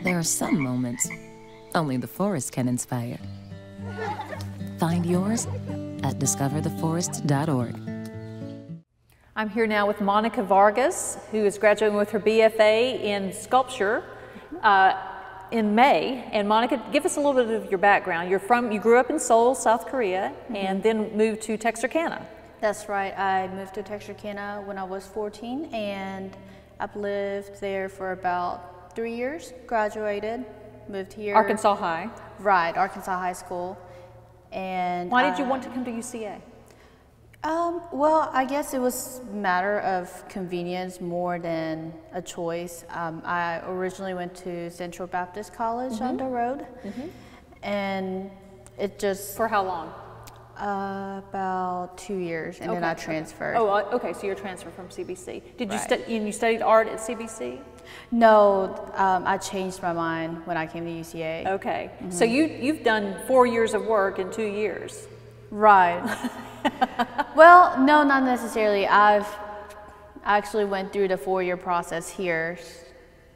There are some moments only the forest can inspire. Find yours at discovertheforest.org. I'm here now with Monica Vargas, who is graduating with her BFA in sculpture in May. And Monica, give us a little bit of your background. You grew up in Seoul, South Korea, and then moved to Texarkana. That's right. I moved to Texarkana when I was 14, and I've lived there for about 3 years. Graduated, moved here. Arkansas High. Right, Arkansas High School. And why did you want to come to UCA? Well, I guess it was a matter of convenience more than a choice. I originally went to Central Baptist College on the road, and it just... For how long? About 2 years, and then I transferred. Oh, okay, so you're transferred from CBC. Did you studied art at CBC? No, I changed my mind when I came to UCA. Okay, so you've done 4 years of work in 2 years. Right. Well, no, not necessarily. I actually went through the 4-year process here.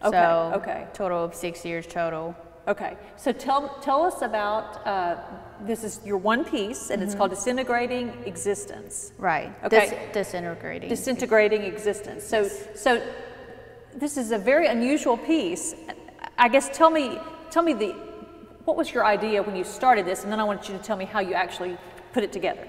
So total of 6 years total. Okay, so tell us about, this is your one piece, and it's called Disintegrating Existence. Right, okay. Disintegrating Existence. So this is a very unusual piece. I guess tell me what was your idea when you started this, and then I want you to tell me how you actually put it together.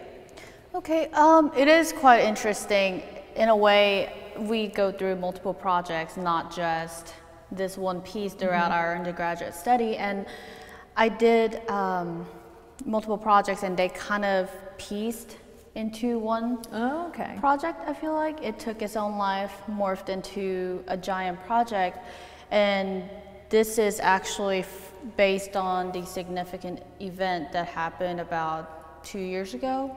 Okay, it is quite interesting. In a way, we go through multiple projects, not just this one piece throughout our undergraduate study, and I did multiple projects, and they kind of pieced into one project. I feel like it took its own life, morphed into a giant project, and this is actually based on the significant event that happened about 2 years ago.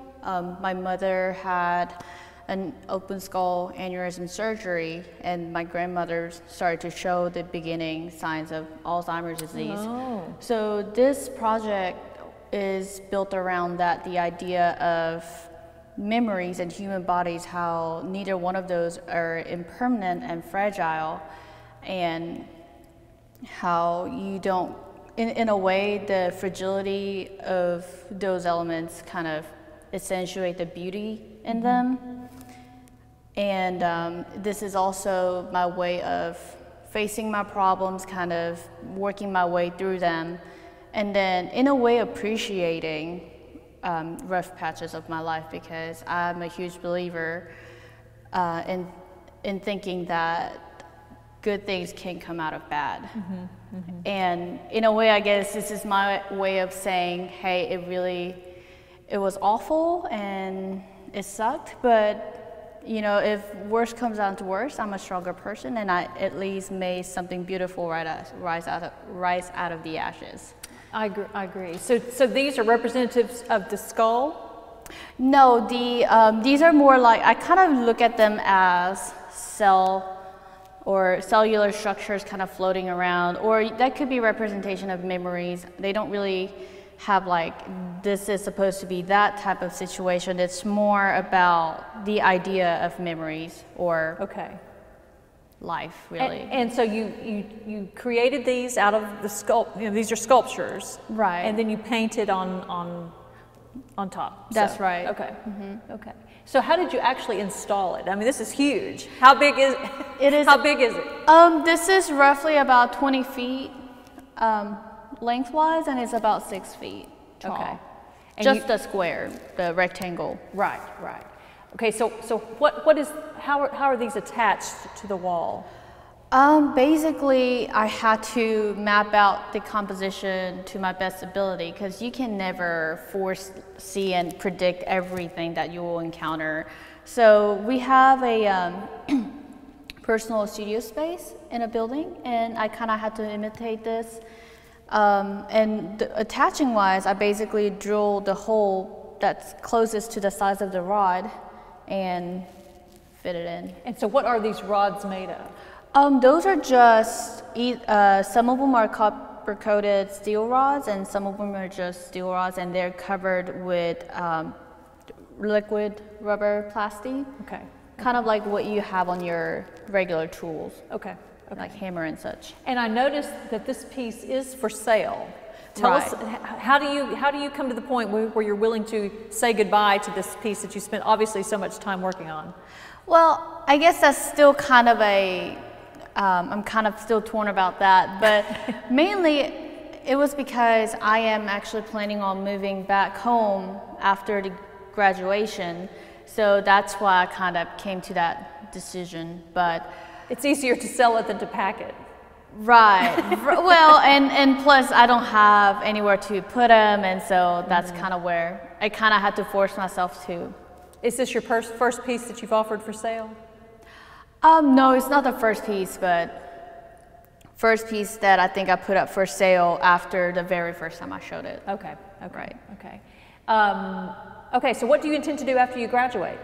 My mother had an open skull aneurysm surgery, and my grandmother started to show the beginning signs of Alzheimer's disease. So this project is built around that, the idea of memories and human bodies, how neither one of those are impermanent and fragile, and how you don't, in a way, the fragility of those elements kind of accentuate the beauty in them. And this is also my way of facing my problems, kind of working my way through them, and then in a way appreciating rough patches of my life, because I'm a huge believer in thinking that good things can come out of bad. And in a way, I guess this is my way of saying, hey, it was awful and it sucked, but you know, if worse comes down to worse, I'm a stronger person, and I at least made something beautiful rise out of the ashes. I agree. So these are representatives of the skull? No, these are more like, I kind of look at them as cellular structures kind of floating around, or that could be representation of memories. They don't really have like, this is supposed to be that type of situation. It's more about the idea of memories or life, really. And so you created these out of the these are sculptures, right? And then you painted on top. That's right. Okay. Okay. So how did you actually install it? I mean, this is huge. How big is it? How big is it? This is roughly about 20 feet. Lengthwise, and it's about 6 feet tall. Okay. And just the square, the rectangle. Right, right. Okay, so how are these attached to the wall? Basically, I had to map out the composition to my best ability, because you can never foresee and predict everything that you will encounter. So we have a personal studio space in a building, and I kind of had to imitate this. And attaching wise, I basically drilled the hole that's closest to the size of the rod and fit it in. And so what are these rods made of? Those are just, some of them are copper coated steel rods, and some of them are just steel rods, and they're covered with liquid rubber plastic. Okay. Kind of like what you have on your regular tools. Okay. like hammer and such. And I noticed that this piece is for sale. Tell us, how do you come to the point where you're willing to say goodbye to this piece that you spent obviously so much time working on? Well, I guess that's still kind of I'm kind of still torn about that, but mainly it was because I am actually planning on moving back home after the graduation, so that's why I kind of came to that decision. But it's easier to sell it than to pack it. Right. Well, and plus I don't have anywhere to put them, and so that's kind of where I kind of had to force myself to. Is this your first piece that you've offered for sale? No, it's not the first piece, but first piece that I think I put up for sale after the very first time I showed it. Okay. Right. Okay. Okay. So what do you intend to do after you graduate?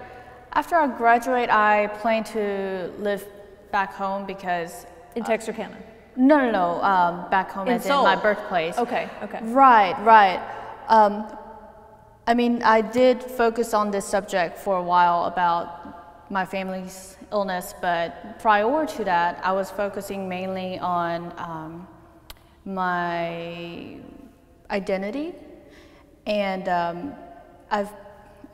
After I graduate, I plan to live back home because in Texarkana. No. Back home as in my birthplace. Okay. Right. I mean, I did focus on this subject for a while about my family's illness, but prior to that, I was focusing mainly on my identity. And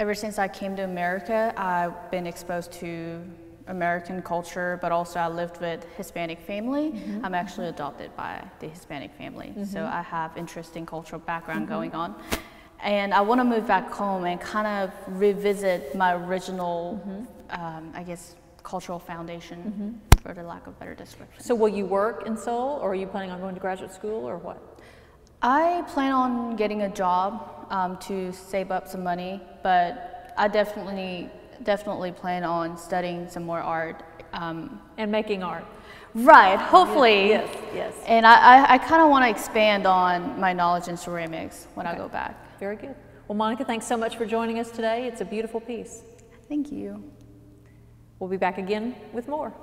ever since I came to America, I've been exposed to American culture, but also I lived with Hispanic family. I'm actually adopted by the Hispanic family, so I have interesting cultural background going on. And I want to move back home and kind of revisit my original, I guess, cultural foundation, for the lack of better description. So will you work in Seoul, or are you planning on going to graduate school, or what? I plan on getting a job to save up some money, but I definitely plan on studying some more art. And making art. Right, hopefully. Yes. And I kind of want to expand on my knowledge in ceramics when I go back. Very good. Well, Monica, thanks so much for joining us today. It's a beautiful piece. Thank you. We'll be back again with more.